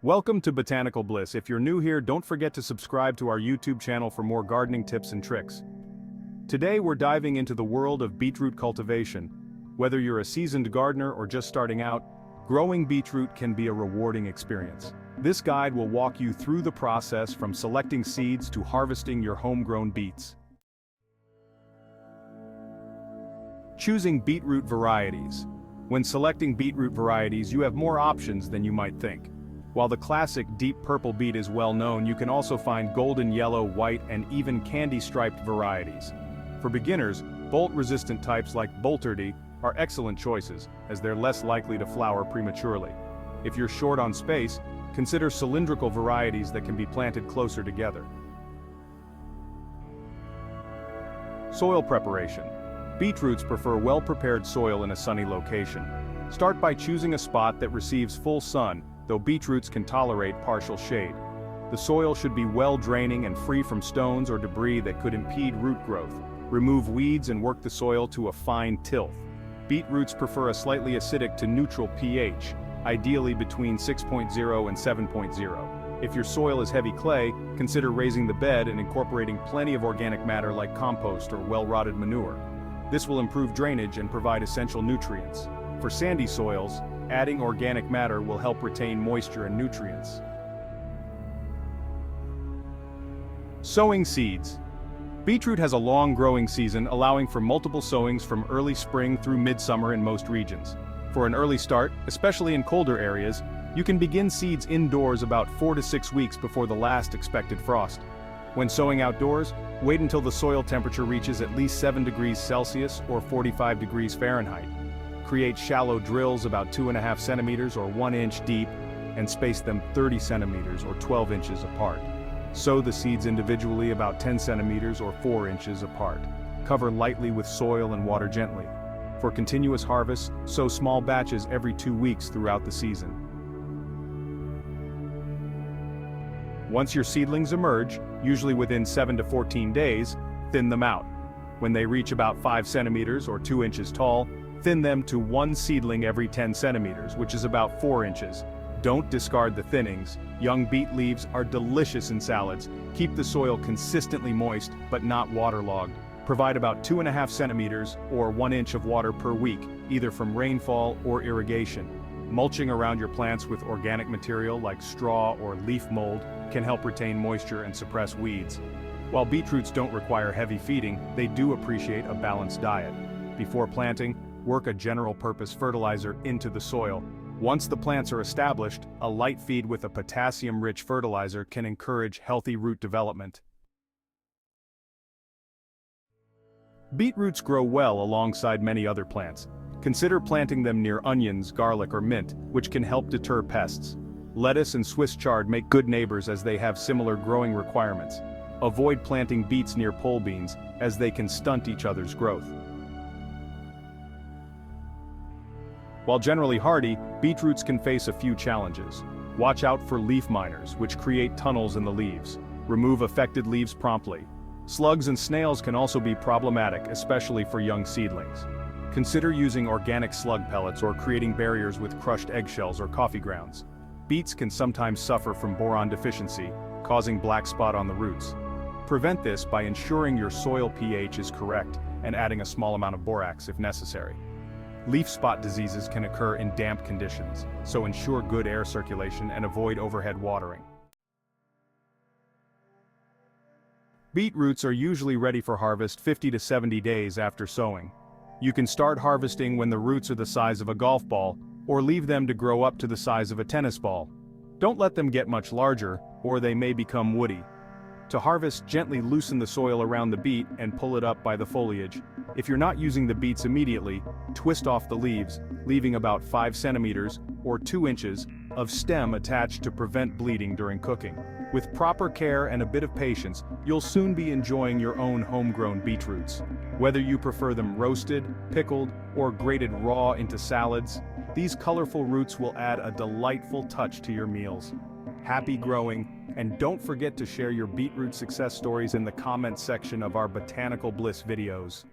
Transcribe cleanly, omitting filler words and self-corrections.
Welcome to Botanical Bliss. If you're new here, don't forget to subscribe to our YouTube channel for more gardening tips and tricks. Today we're diving into the world of beetroot cultivation. Whether you're a seasoned gardener or just starting out, growing beetroot can be a rewarding experience. This guide will walk you through the process from selecting seeds to harvesting your homegrown beets. Choosing beetroot varieties. When selecting beetroot varieties, you have more options than you might think. While the classic deep purple beet is well known, you can also find golden yellow, white, and even candy-striped varieties. For beginners, bolt-resistant types like Boltardy are excellent choices, as they're less likely to flower prematurely. If you're short on space, consider cylindrical varieties that can be planted closer together. Soil preparation. Beetroots prefer well-prepared soil in a sunny location. Start by choosing a spot that receives full sun, though beetroots can tolerate partial shade. The soil should be well-draining and free from stones or debris that could impede root growth. Remove weeds and work the soil to a fine tilth. Beetroots prefer a slightly acidic to neutral pH, ideally between 6.0 and 7.0. If your soil is heavy clay, consider raising the bed and incorporating plenty of organic matter like compost or well-rotted manure. This will improve drainage and provide essential nutrients. For sandy soils, adding organic matter will help retain moisture and nutrients. Sowing seeds. Beetroot has a long growing season, allowing for multiple sowings from early spring through midsummer in most regions. For an early start, especially in colder areas, you can begin seeds indoors about 4 to 6 weeks before the last expected frost. When sowing outdoors, wait until the soil temperature reaches at least 7 degrees Celsius or 45 degrees Fahrenheit. Create shallow drills about 2.5 centimeters or 1 inch deep and space them 30 centimeters or 12 inches apart. Sow the seeds individually about 10 centimeters or 4 inches apart. Cover lightly with soil and water gently. For continuous harvest, sow small batches every 2 weeks throughout the season. Once your seedlings emerge, usually within 7 to 14 days, thin them out. When they reach about 5 centimeters or 2 inches tall, thin them to 1 seedling every 10 centimeters, which is about 4 inches. Don't discard the thinnings. Young beet leaves are delicious in salads. Keep the soil consistently moist, but not waterlogged. Provide about 2.5 centimeters or 1 inch of water per week, either from rainfall or irrigation. Mulching around your plants with organic material like straw or leaf mold can help retain moisture and suppress weeds. While beetroots don't require heavy feeding, they do appreciate a balanced diet. Before planting, work a general-purpose fertilizer into the soil. Once the plants are established, a light feed with a potassium-rich fertilizer can encourage healthy root development. Beetroots grow well alongside many other plants. Consider planting them near onions, garlic, or mint, which can help deter pests. Lettuce and Swiss chard make good neighbors as they have similar growing requirements. Avoid planting beets near pole beans, as they can stunt each other's growth. While generally hardy, beetroots can face a few challenges. Watch out for leaf miners, which create tunnels in the leaves. Remove affected leaves promptly. Slugs and snails can also be problematic, especially for young seedlings. Consider using organic slug pellets or creating barriers with crushed eggshells or coffee grounds. Beets can sometimes suffer from boron deficiency, causing black spot on the roots. Prevent this by ensuring your soil pH is correct and adding a small amount of borax if necessary. Leaf spot diseases can occur in damp conditions, so ensure good air circulation and avoid overhead watering. Beetroots are usually ready for harvest 50 to 70 days after sowing. You can start harvesting when the roots are the size of a golf ball, or leave them to grow up to the size of a tennis ball. Don't let them get much larger, or they may become woody. To harvest, gently loosen the soil around the beet and pull it up by the foliage. If you're not using the beets immediately, twist off the leaves, leaving about 5 centimeters or 2 inches of stem attached to prevent bleeding during cooking. With proper care and a bit of patience, you'll soon be enjoying your own homegrown beetroots. Whether you prefer them roasted, pickled, or grated raw into salads, these colorful roots will add a delightful touch to your meals. Happy growing, and don't forget to share your beetroot success stories in the comments section of our Botanical Bliss videos.